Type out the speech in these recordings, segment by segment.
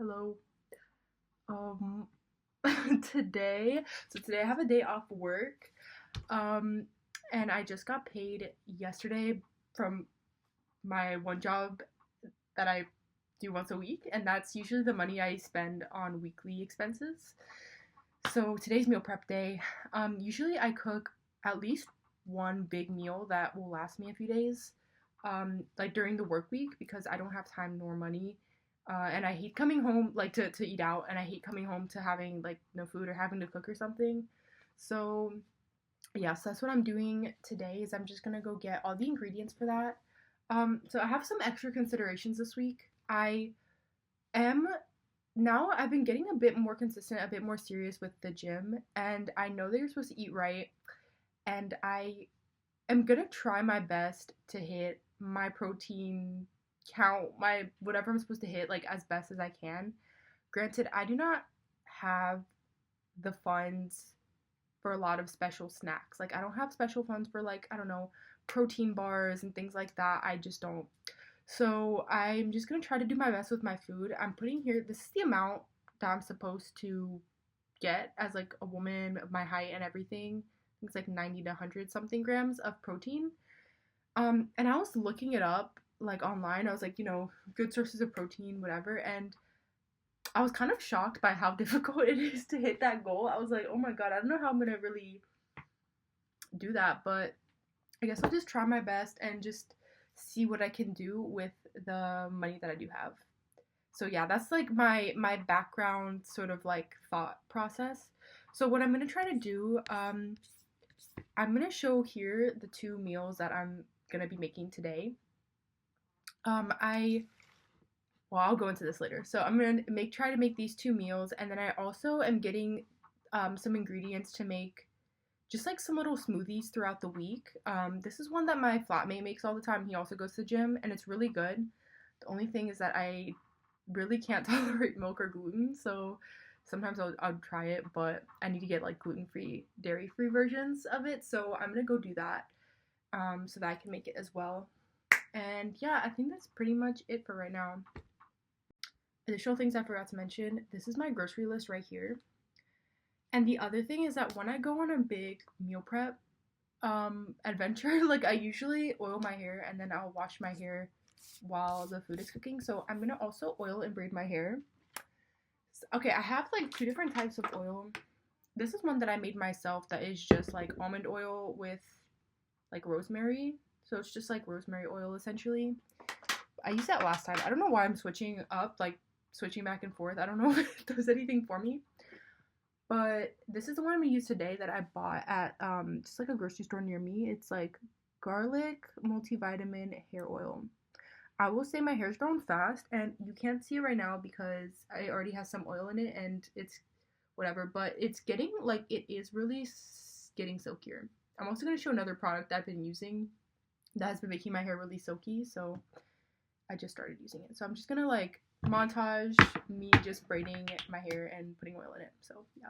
Hello. Um today, today I have a day off work. Um and I just got paid yesterday from my one job that I do once a week, and that's usually the money I spend on weekly expenses. So today's meal prep day. Usually I cook at least one big meal that will last me a few days. Like during the work week because I don't have time nor money. And I hate coming home like to eat out, and I hate coming home to having like no food or having to cook or something. So yes, that's what I'm doing today is I'm just gonna go get all the ingredients for that. So I have some extra considerations this week. I am now I've been getting a bit more consistent, a bit more serious with the gym, and I know that you're supposed to eat right, and I am gonna try my best to hit my protein count, my whatever I'm supposed to hit, like as best as I can. Granted, I do not have the funds for a lot of special snacks. Like, I don't have special funds for, like, I don't know, protein bars and things like that. I just don't. So I'm just gonna try to do my best with my food. I'm putting here, this is the amount that I'm supposed to get as like a woman of my height and everything. It's like 90 to 100 something grams of protein. And I was looking it up like online. I was like, good sources of protein, whatever. And I was kind of shocked by how difficult it is to hit that goal. I was like, oh my god, I don't know how I'm gonna really do that, but I guess I'll just try my best and just see what I can do with the money that I do have. So yeah, that's like my background sort of like thought process. So what I'm gonna try to do, I'm gonna show here the two meals that I'm gonna be making today. I'll go into this later. So I'm gonna try to make these two meals, and then I also am getting some ingredients to make just like some little smoothies throughout the week. This is one that my flatmate makes all the time. He also goes to the gym, and it's really good. The only thing is that I really can't tolerate milk or gluten, so sometimes I'll try it, but I need to get like gluten-free, dairy-free versions of it. So I'm gonna go do that so that I can make it as well. And yeah, I think that's pretty much it for right now. Additional things I forgot to mention, this is my grocery list right here. And the other thing is that when I go on a big meal prep adventure, like I usually oil my hair and then I'll wash my hair while the food is cooking. So I'm gonna also oil and braid my hair. Okay, I have like two different types of oil. This is one that I made myself that is just like almond oil with like rosemary. So it's just like rosemary oil essentially. I used that last time. I don't know why I'm switching up, like switching back and forth. I don't know if it does anything for me. But this is the one I'm gonna use today that I bought at just like a grocery store near me. It's like garlic multivitamin hair oil. I will say my hair's grown fast, and you can't see it right now because I already have some oil in it and it's whatever, but it's getting like it is really getting silkier. I'm also gonna show another product that I've been using that has been making my hair really silky, so I just started using it. So I'm just gonna like montage me just braiding my hair and putting oil in it. So yeah.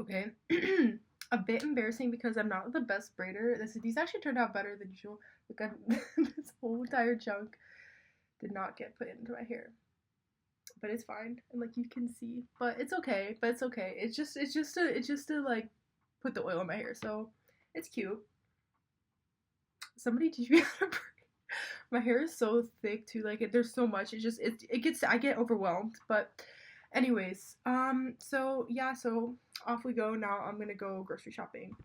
Okay. A bit embarrassing because I'm not the best braider. These actually turned out better than usual. Like this whole entire chunk did not get put into my hair, but it's fine. And like you can see, but it's okay. But it's okay. It's just to like put the oil in my hair, so it's cute. Somebody teach me how to braid. My hair is so thick too. Like there's so much. I get overwhelmed. But anyways, so yeah, so off we go. Now I'm gonna go grocery shopping.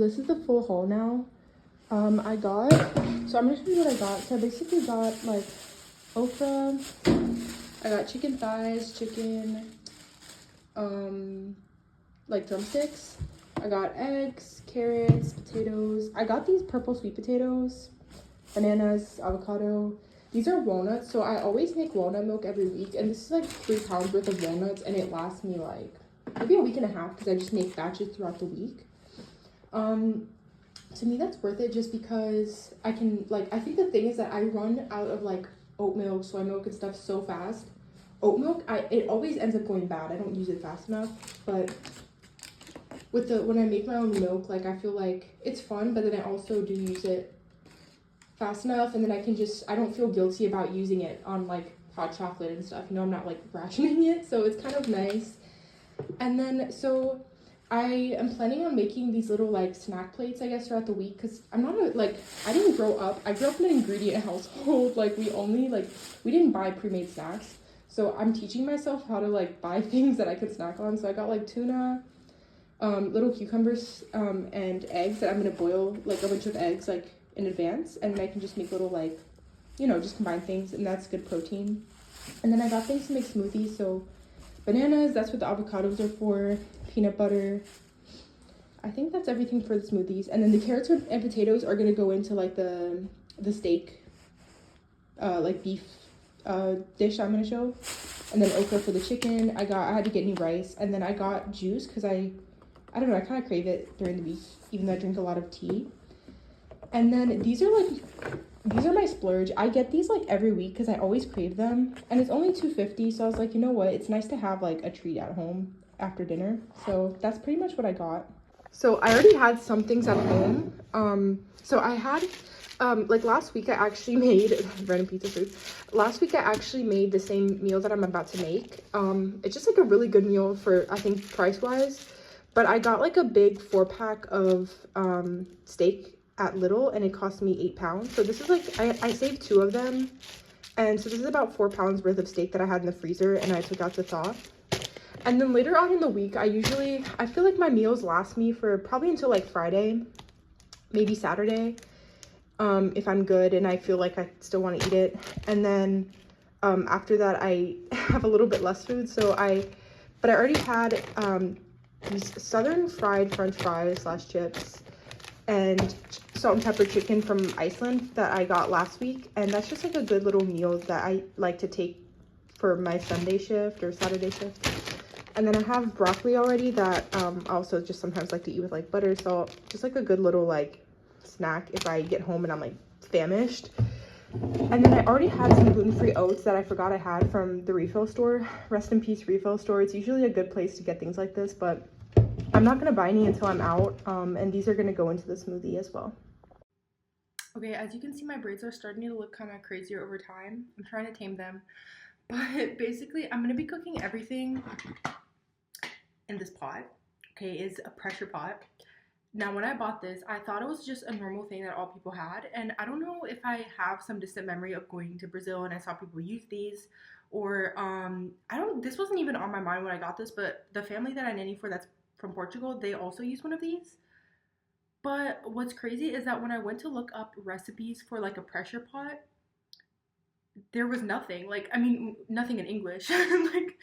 this is the full haul now. I got, so I'm gonna show you what I got. So I basically got like okra, I got chicken thighs, chicken, like drumsticks. I got eggs, carrots, potatoes. I got these purple sweet potatoes, bananas, avocado. These are walnuts, so I always make walnut milk every week, and this is like 3 pounds worth of walnuts, and it lasts me like maybe a week and a half because I just make batches throughout the week. To me that's worth it just because I can, like, I think the thing is that I run out of like oat milk, soy milk and stuff so fast. Oat milk, it always ends up going bad. I don't use it fast enough, but with when I make my own milk, like, I feel like it's fun, but then I also do use it fast enough, and then I don't feel guilty about using it on like hot chocolate and stuff, you know. I'm not like rationing it, so it's kind of nice. And then so I am planning on making these little like snack plates, I guess, throughout the week, because I'm not I didn't grow up, I grew up in an ingredient household. Like, we didn't buy pre-made snacks, so I'm teaching myself how to like buy things that I can snack on. So I got like tuna, little cucumbers, and eggs that I'm gonna boil, like a bunch of eggs like in advance, and then I can just make little, like, you know, just combine things, and that's good protein. And then I got things to make smoothies, so bananas, that's what the avocados are for, peanut butter. I think that's everything for the smoothies. And then the carrots and potatoes are gonna go into like the steak, like beef dish I'm gonna show. And then okra for the chicken. I had to get new rice, and then I got juice because I don't know, I kind of crave it during the week, even though I drink a lot of tea. And then these are my splurge. I get these like every week because I always crave them, and it's only $2.50, so I was like, you know what, it's nice to have like a treat at home after dinner. So that's pretty much what I got. So I already had some things at home. So I had like last week I actually made random pizza food. Last week I actually made the same meal that I'm about to make. It's just like a really good meal for, I think, price wise. But I got like a big 4-pack of steak at Lidl, and it cost me 8 pounds. So this is like, I saved 2 of them, and so this is about 4 pounds worth of steak that I had in the freezer and I took out to thaw. And then later on in the week, I feel like my meals last me for probably until like Friday, maybe Saturday, if I'm good and I feel like I still want to eat it. And then after that I have a little bit less food, but I already had these southern fried french fries / chips and salt and pepper chicken from Iceland that I got last week, and that's just like a good little meal that I like to take for my Sunday shift or Saturday shift. And then I have broccoli already that I also just sometimes like to eat with like butter, salt, just like a good little like snack if I get home and I'm like famished. And then I already had some gluten-free oats that I forgot I had from the refill store. Rest in peace, refill store. It's usually a good place to get things like this, but I'm not gonna buy any until I'm out. And these are gonna go into the smoothie as well. Okay, as you can see, my braids are starting to look kind of crazier over time. I'm trying to tame them, but basically I'm gonna be cooking everything in this pot. Okay, it's a pressure pot. Now, when I bought this, I thought it was just a normal thing that all people had, and I don't know if I have some distant memory of going to Brazil and I saw people use these, or this wasn't even on my mind when I got this, but the family that I nanny for that's from Portugal, they also use one of these. But what's crazy is that when I went to look up recipes for like a pressure pot, there was nothing, like, I mean, nothing in English. Like,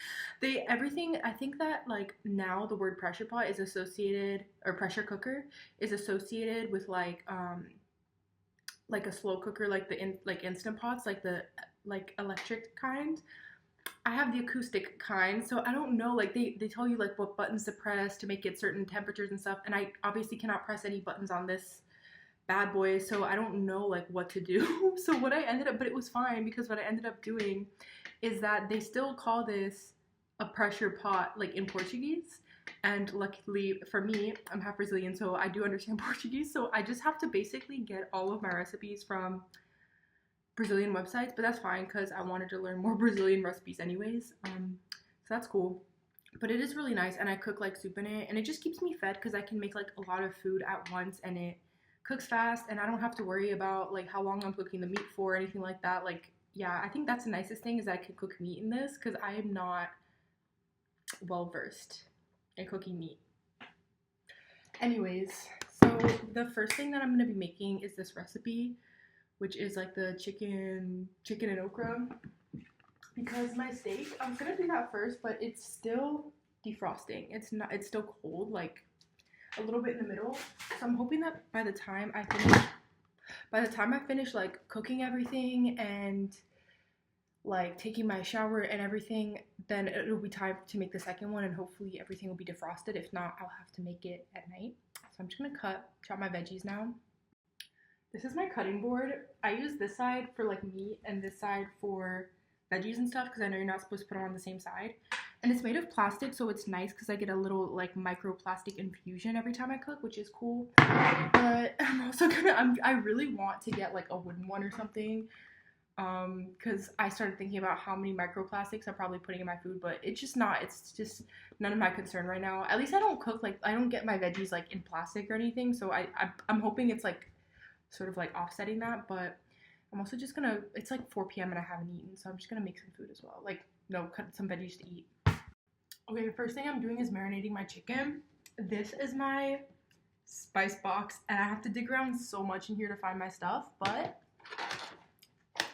everything, I think that like now the word pressure pot is associated, or pressure cooker is associated with like a slow cooker, like like Instant Pots, like the like electric kind. I have the acoustic kind, so I don't know, like they tell you like what buttons to press to make it certain temperatures and stuff, and I obviously cannot press any buttons on this bad boy, so I don't know like what to do. So what I ended up, but it was fine, because what I ended up doing is that they still call this a pressure pot like in Portuguese, and luckily for me, I'm half Brazilian, so I do understand Portuguese, so I just have to basically get all of my recipes from Brazilian websites, but that's fine because I wanted to learn more Brazilian recipes anyways, so that's cool. But it is really nice, and I cook like soup in it, and it just keeps me fed because I can make like a lot of food at once, and it cooks fast, and I don't have to worry about like how long I'm cooking the meat for or anything like that. Like, yeah, I think that's the nicest thing, is that I can cook meat in this, because I am not well versed in cooking meat. Anyways, So the first thing that I'm gonna be making is this recipe, which is like the chicken and okra. Because my steak, I was gonna do that first, but it's still defrosting. It's still cold, like a little bit in the middle. So I'm hoping that by the time I finish like cooking everything and like taking my shower and everything, then it'll be time to make the second one, and hopefully everything will be defrosted. If not, I'll have to make it at night. So I'm just gonna chop my veggies now. This is my cutting board. I use this side for like meat and this side for veggies and stuff because I know you're not supposed to put them on the same side. And it's made of plastic, so it's nice because I get a little like microplastic infusion every time I cook, which is cool. But I'm also I really want to get like a wooden one or something, because I started thinking about how many microplastics I'm probably putting in my food, but it's just none of my concern right now. At least I don't cook, like I don't get my veggies like in plastic or anything, so I'm hoping it's like sort of like offsetting that. But I'm also just gonna, it's like 4 p.m. and I haven't eaten, so I'm just gonna make some food as well, like no, cut some veggies to eat. Okay, the first thing I'm doing is marinating my chicken. This is my spice box, and I have to dig around so much in here to find my stuff, but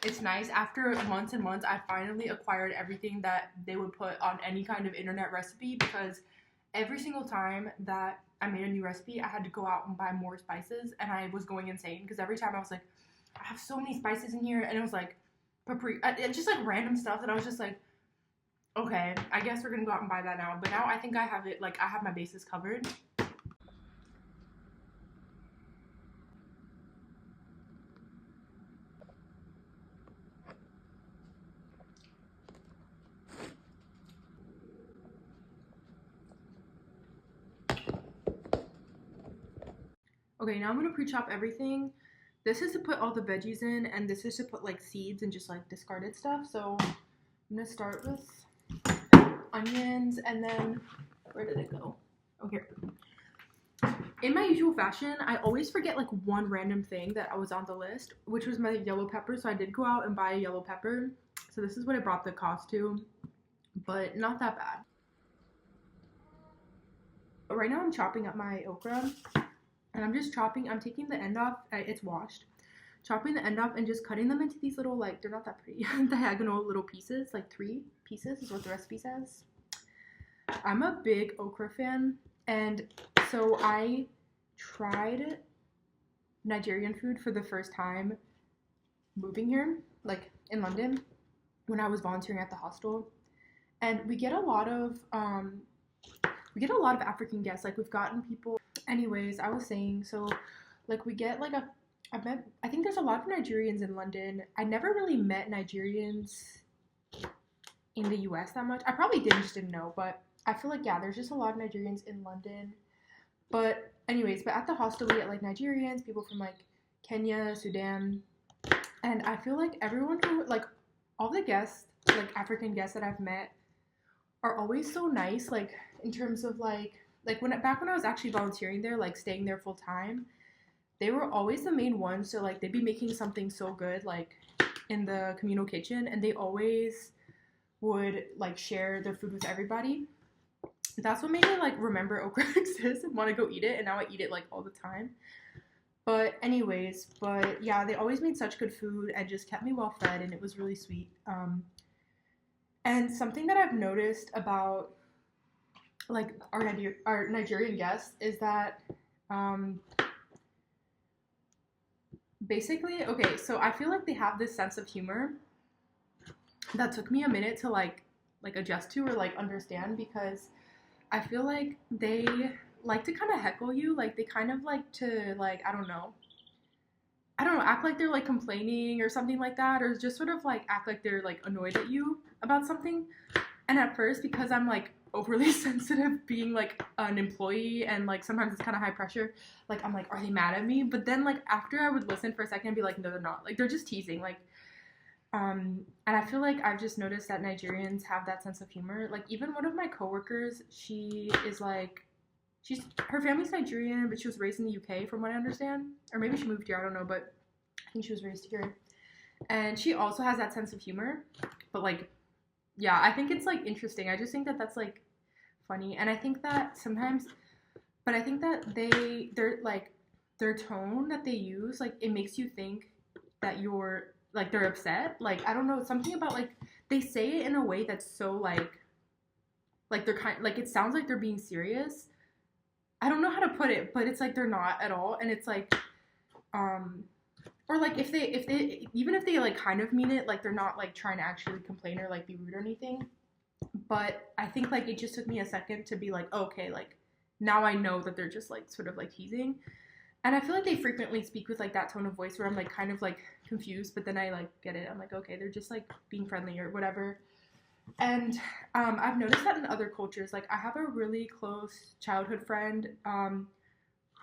it's nice. After months and months, I finally acquired everything that they would put on any kind of internet recipe, because every single time that I made a new recipe, I had to go out and buy more spices, and I was going insane because every time I was like, I have so many spices in here, and it was like paprika, just like random stuff that I was just like, okay, I guess we're gonna go out and buy that now. But now I think I have it, like I have my bases covered. Okay, now I'm gonna pre-chop everything. This is to put all the veggies in, and this is to put like seeds and just like discarded stuff. So I'm gonna start with onions, and then where did it go? Oh, here. In my usual fashion, I always forget like one random thing that was on the list, which was my yellow pepper. So I did go out and buy a yellow pepper. So this is what I brought the cost to, but not that bad. But right now I'm chopping up my okra, and I'm taking the end off, it's washed, chopping the end off and just cutting them into these little, like, they're not that pretty, diagonal little pieces, like 3 pieces is what the recipe says. I'm a big okra fan, and so I tried Nigerian food for the first time moving here, like in London, when I was volunteering at the hostel, and we get a lot of African guests. Like we've gotten people. Anyways, I was saying, so like we get like I think there's a lot of Nigerians in London. I never really met Nigerians in the US that much. I probably did, just didn't know, but I feel like, yeah, there's just a lot of Nigerians in London. But anyways, but at the hostel we get like Nigerians, people from like Kenya, Sudan, and I feel like everyone who, like all the guests, like African guests that I've met are always so nice, like in terms of like back when I was actually volunteering there, like staying there full time, they were always the main ones. So like they'd be making something so good, like in the communal kitchen, and they always would like share their food with everybody. That's what made me like remember okra exists and want to go eat it, and now I eat it like all the time. But anyways, but yeah, they always made such good food and just kept me well fed, and it was really sweet. And something that I've noticed about like our Nigerian guests is that basically, okay, so I feel like they have this sense of humor that took me a minute to like adjust to or like understand, because I feel like they like to kind of heckle you, like they kind of like to like I don't know, act like they're like complaining or something like that, or just sort of like act like they're like annoyed at you about something. And at first, because I'm like overly sensitive being like an employee, and like sometimes it's kind of high pressure, like I'm like, are they mad at me? But then like after I would listen for a second and be like, no, they're not, like they're just teasing, like and I feel like I've just noticed that Nigerians have that sense of humor. Like even one of my coworkers, she is like, her family's Nigerian, but she was raised in the UK from what I understand, or maybe she moved here, I don't know, but I think she was raised here. And she also has that sense of humor, but like, yeah, I think it's like interesting. I just think that that's like funny, and I think that sometimes, but I think that they're like their tone that they use, like it makes you think that you're like they're upset. Like I don't know, something about like they say it in a way that's so like they're kind like it sounds like they're being serious. I don't know how to put it, but it's like they're not at all, and it's like um or like if they even if they like kind of mean it, like they're not like trying to actually complain or like be rude or anything. But I think like it just took me a second to be like, oh, okay, like now I know that they're just like sort of like teasing. And I feel like they frequently speak with like that tone of voice where I'm like kind of like confused, but then I like get it. I'm like, okay, they're just like being friendly or whatever. And I've noticed that in other cultures. Like I have a really close childhood friend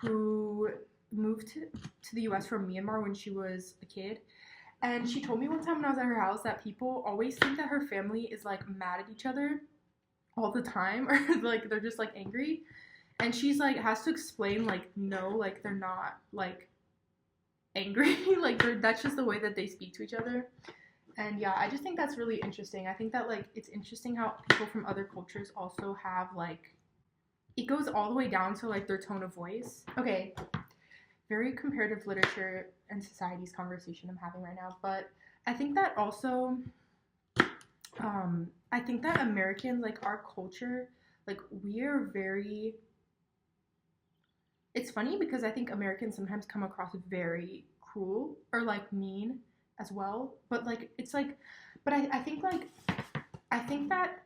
who moved to the US from Myanmar when she was a kid. And she told me one time when I was at her house that people always think that her family is like mad at each other all the time or like they're just like angry. And she's like has to explain like no, like they're not like angry. Like that's just the way that they speak to each other. And yeah, I just think that's really interesting. I think that like it's interesting how people from other cultures also have like it goes all the way down to like their tone of voice. Okay, very comparative literature and societies conversation I'm having right now, but I think that also I think that Americans, like our culture, like we are very it's funny because I think Americans sometimes come across very cruel or like mean as well. But like it's like but I think that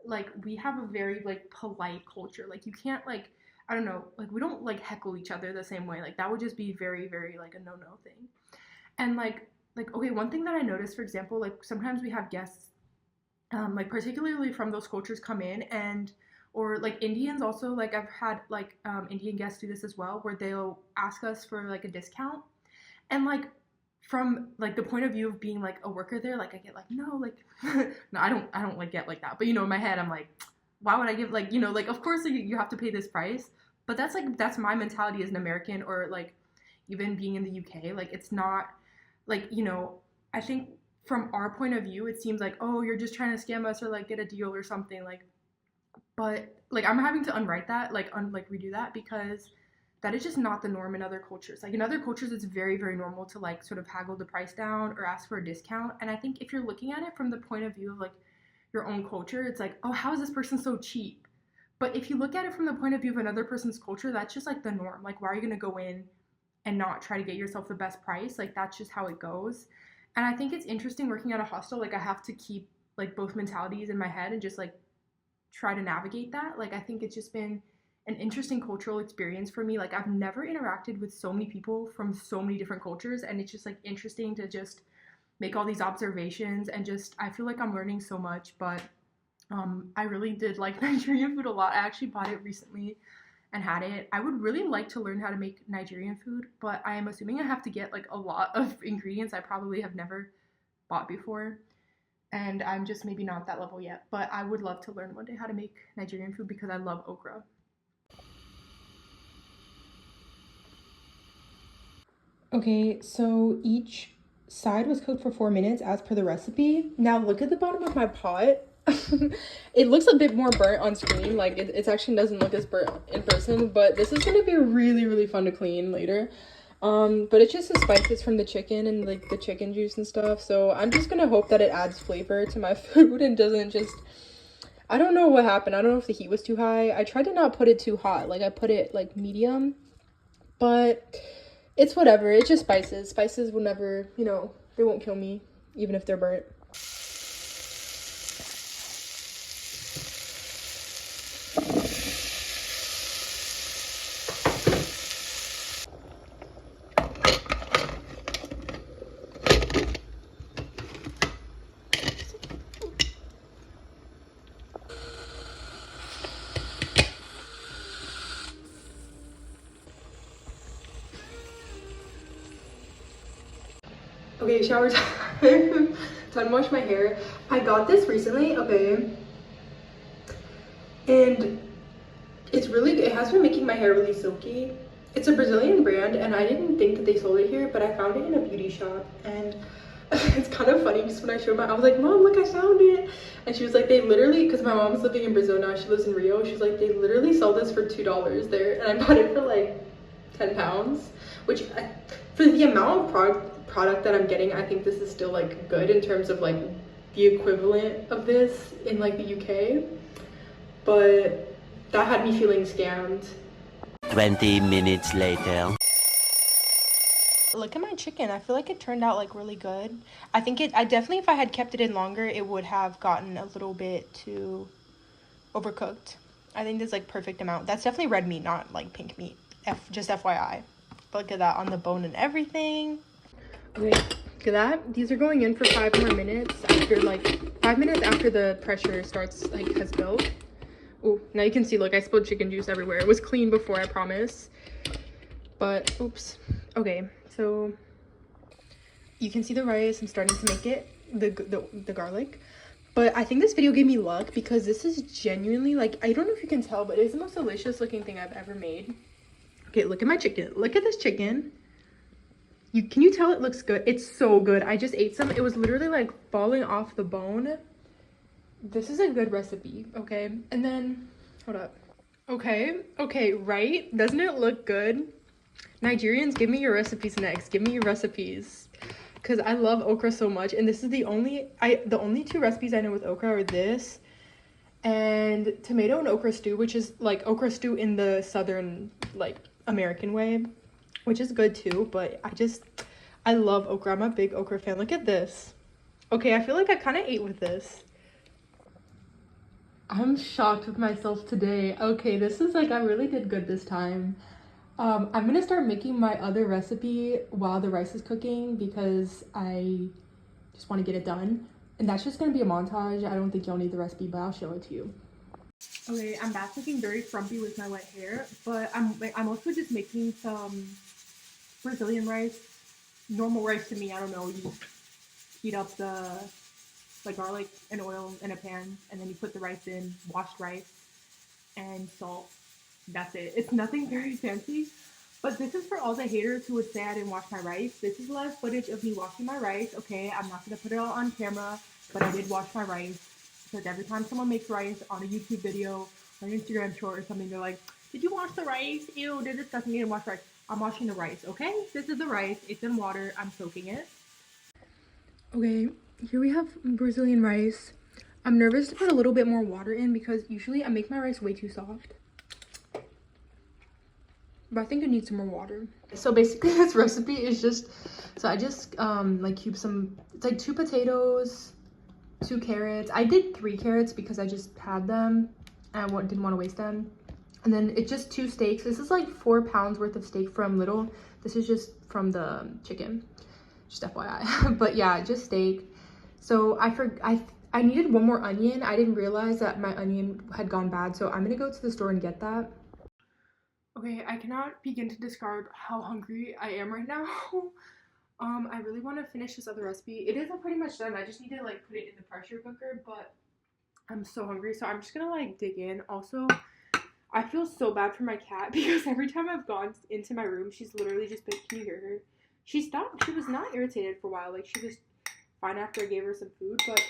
like we have a very like polite culture. Like you can't like I don't know, like we don't like heckle each other the same way. Like that would just be very, very like a no thing. And like okay, one thing that I noticed, for example, like sometimes we have guests like particularly from those cultures come in and or like Indians also like I've had like Indian guests do this as well where they'll ask us for like a discount and like from like the point of view of being like a worker there like I get like no like no I don't like get like that but you know in my head I'm like why would I give like you know like of course like, you have to pay this price but that's my mentality as an American or like even being in the UK like it's not like you know I think from our point of view it seems like oh you're just trying to scam us or like get a deal or something like but like I'm having to unwrite that like redo that because that is just not the norm in other cultures. Like in other cultures it's very very normal to like sort of haggle the price down or ask for a discount and I think if you're looking at it from the point of view of like your own culture it's like oh how is this person so cheap but if you look at it from the point of view of another person's culture that's just like the norm like why are you going to go in and not try to get yourself the best price like that's just how it goes and I think it's interesting working at a hostel like I have to keep like both mentalities in my head and just like try to navigate that. Like I think it's just been an interesting cultural experience for me. Like I've never interacted with so many people from so many different cultures and it's just like interesting to just make all these observations and just I feel like I'm learning so much, but I really did like Nigerian food a lot. I actually bought it recently and had it. I would really like to learn how to make Nigerian food, but I am assuming I have to get like a lot of ingredients I probably have never bought before and I'm just maybe not at that level yet. But I would love to learn one day how to make Nigerian food because I love okra. Okay, so each side was cooked for 4 minutes as per the recipe. Now look at the bottom of my pot. It looks a bit more burnt on screen. Like it actually doesn't look as burnt in person, but this is gonna be really, really fun to clean later. But it's just the spices from the chicken and like the chicken juice and stuff. So I'm just gonna hope that it adds flavor to my food and doesn't just, I don't know what happened. I don't know if the heat was too high. I tried to not put it too hot. Like I put it like medium, but it's whatever. It's just spices. Spices will never, you know, they won't kill me even if they're burnt. Okay, shower time. Time to wash my hair. I got this recently, okay, and it's really good. It has been making my hair really silky. It's a Brazilian brand, and I didn't think that they sold it here, but I found it in a beauty shop, and it's kind of funny because when I showed my, I was like, Mom, look, I found it, and she was like, they literally, because my mom's living in Brazil now, she lives in Rio, she's like, they literally sell this for $2 there, and I bought it for like 10 pounds, which for the amount of product that I'm getting, I think this is still like good in terms of like the equivalent of this in like the UK, but that had me feeling scammed. 20 minutes later. Look at my chicken. I feel like it turned out like really good. I definitely, if I had kept it in longer, it would have gotten a little bit too overcooked. I think there's like perfect amount. That's definitely red meat, not like pink meat. Just FYI. But look at that on the bone and everything. Okay, look at that. These are going in for 5 more minutes after like 5 minutes after the pressure starts like has built. Oh, now you can see, look, I spilled chicken juice everywhere. It was clean before, I promise. But oops. Okay, so you can see the rice. I'm starting to make it, the garlic. But I think this video gave me luck because this is genuinely like, I don't know if you can tell, but it's the most delicious looking thing I've ever made. Okay, look at my chicken. Look at this chicken. Can you tell it looks good? It's so good. I just ate some. It was literally like falling off the bone. This is a good recipe, okay? And then, hold up. Okay, right? Doesn't it look good? Nigerians, give me your recipes next. Give me your recipes. Because I love okra so much. And this is the only 2 recipes I know with okra are this and tomato and okra stew, which is like okra stew in the southern, like, American way, which is good too. But I love okra. I'm a big okra fan. Look at this. Okay, I feel like I kind of ate with this. I'm shocked with myself today. Okay, this is like, I really did good this time. I'm gonna start making my other recipe while the rice is cooking because I just want to get it done. And that's just gonna be a montage. I don't think y'all need the recipe, but I'll show it to you. Okay, I'm back looking very frumpy with my wet hair, but I'm also just making some Brazilian rice. Normal rice to me, I don't know. You heat up the garlic and oil in a pan, and then you put the rice in, washed rice, and salt. That's it. It's nothing very fancy, but this is for all the haters who would say I didn't wash my rice. This is live footage of me washing my rice. Okay, I'm not gonna put it all on camera, but I did wash my rice because every time someone makes rice on a YouTube video or an Instagram short or something, they're like, "Did you wash the rice? Ew, they're disgusting. You didn't wash rice." I'm washing the rice. Okay, this is the rice. It's in water. I'm soaking it. Okay, here we have Brazilian rice. I'm nervous to put a little bit more water in because usually I make my rice way too soft. But I think it needs some more water. So basically this recipe is I just like cube it's like 2 potatoes, 2 carrots. I did 3 carrots because I just had them and I didn't want to waste them. And then it's just 2 steaks. This is like 4 pounds worth of steak from Lidl. This is just from the chicken. Just FYI. But yeah, just steak. So I needed 1 more onion. I didn't realize that my onion had gone bad, so I'm gonna go to the store and get that. Okay, I cannot begin to describe how hungry I am right now. I really want to finish this other recipe. It isn't pretty much done. I just need to like put it in the pressure cooker, but I'm so hungry, so I'm just gonna like dig in. Also, I feel so bad for my cat because every time I've gone into my room, she's literally just been, can you hear her? She stopped. She was not irritated for a while. Like, she was fine after I gave her some food, but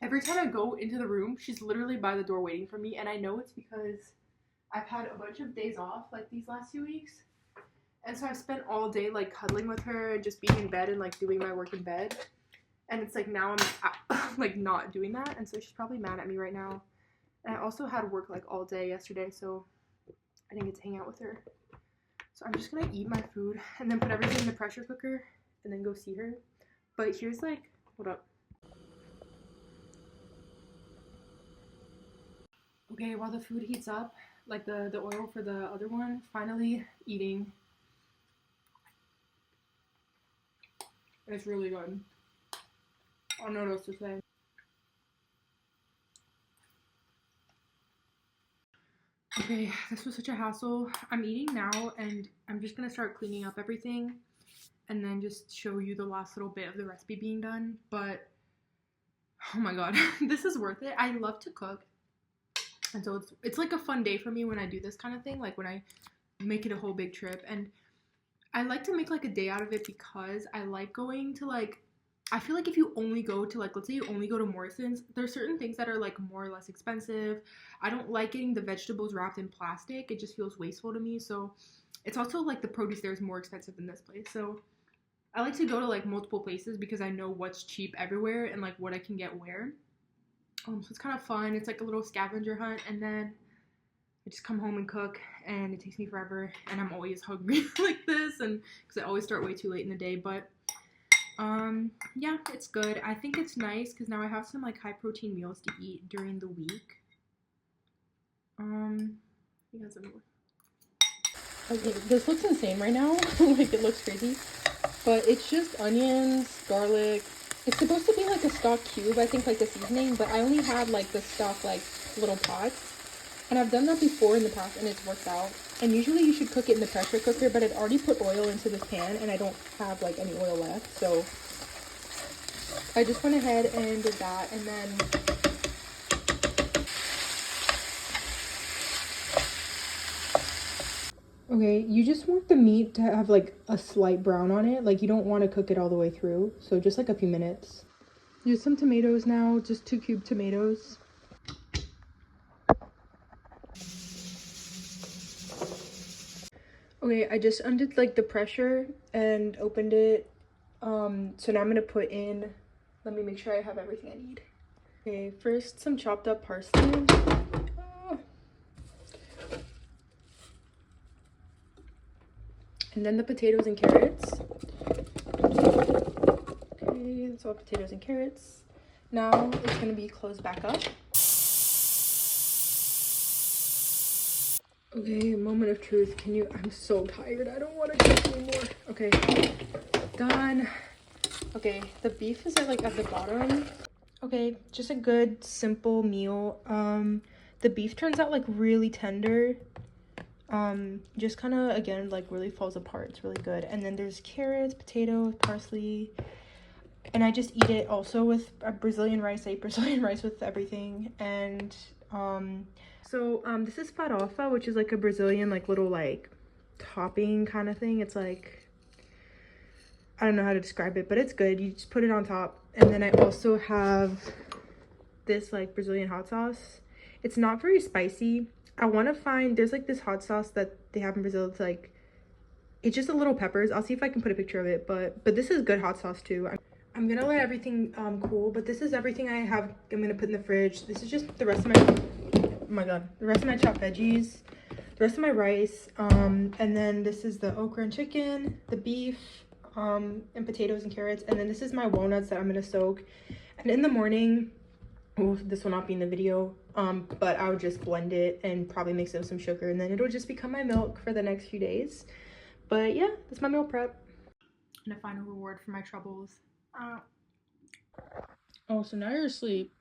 every time I go into the room, she's literally by the door waiting for me, and I know it's because I've had a bunch of days off, like, these last 2 weeks, and so I've spent all day, like, cuddling with her and just being in bed and, like, doing my work in bed, and it's like, now I'm, like, not doing that, and so she's probably mad at me right now. And I also had work, like, all day yesterday, so I didn't get to hang out with her. So I'm just gonna eat my food and then put everything in the pressure cooker and then go see her. But here's, like, hold up. Okay, while the food heats up, like the oil for the other one, finally eating. It's really good. I don't know what else to say. Okay, this was such a hassle. I'm eating now and I'm just gonna start cleaning up everything and then just show you the last little bit of the recipe being done. But oh my god, this is worth it. I love to cook. And so it's like a fun day for me when I do this kind of thing, like when I make it a whole big trip. And I like to make like a day out of it because I like going to like I feel like if you only go to, like, let's say you only go to Morrison's, there's certain things that are like more or less expensive. I don't like getting the vegetables wrapped in plastic. It just feels wasteful to me. So it's also like the produce there is more expensive than this place. So I like to go to like multiple places because I know what's cheap everywhere and like what I can get where. So it's kind of fun. It's like a little scavenger hunt, and then I just come home and cook, and it takes me forever, and I'm always hungry like this, and because I always start way too late in the day. But yeah, it's good. I think it's nice because now I have some like high protein meals to eat during the week. You guys have more. Okay, this looks insane right now. Like, it looks crazy, but it's just onions, garlic. It's supposed to be like a stock cube, I think, like the seasoning, but I only had like the stock like little pots, and I've done that before in the past, and it's worked out. And usually you should cook it in the pressure cooker, but I'd already put oil into this pan, and I don't have like any oil left, so I just went ahead and did that. And then okay, you just want the meat to have like a slight brown on it. Like, you don't want to cook it all the way through, so just like a few minutes. Use some tomatoes now, just 2 cube tomatoes. Okay, I just undid like the pressure and opened it. So now I'm gonna put in, let me make sure I have everything I need. Okay, first some chopped up parsley. Oh. And then the potatoes and carrots. Okay, that's all potatoes and carrots. Now it's gonna be closed back up. Okay, moment of truth. I'm so tired. I don't want to cook anymore. Okay, done. Okay, the beef is at the bottom. Okay, just a good simple meal. The beef turns out like really tender. Just kind of, again, like really falls apart. It's really good. And then there's carrots, potatoes, parsley, and I just eat it also with Brazilian rice. I eat Brazilian rice with everything. And this is farofa, which is like a Brazilian like little like topping kind of thing. It's like, I don't know how to describe it, but it's good. You just put it on top. And then I also have this like Brazilian hot sauce. It's not very spicy. I want to find, there's like this hot sauce that they have in Brazil. It's like, it's just a little peppers. I'll see if I can put a picture of it, but this is good hot sauce too. I'm gonna let everything cool, but this is everything I have. I'm gonna put in the fridge. This is just the rest of my, oh my god, the rest of my chopped veggies, the rest of my rice, and then this is the okra and chicken, the beef, and potatoes and carrots, and then this is my walnuts that I'm gonna soak. And in the morning, oh, this will not be in the video, but I would just blend it and probably mix it with some sugar, and then it'll just become my milk for the next few days. But yeah, that's my meal prep. And a final reward for my troubles. Oh, so now you're asleep.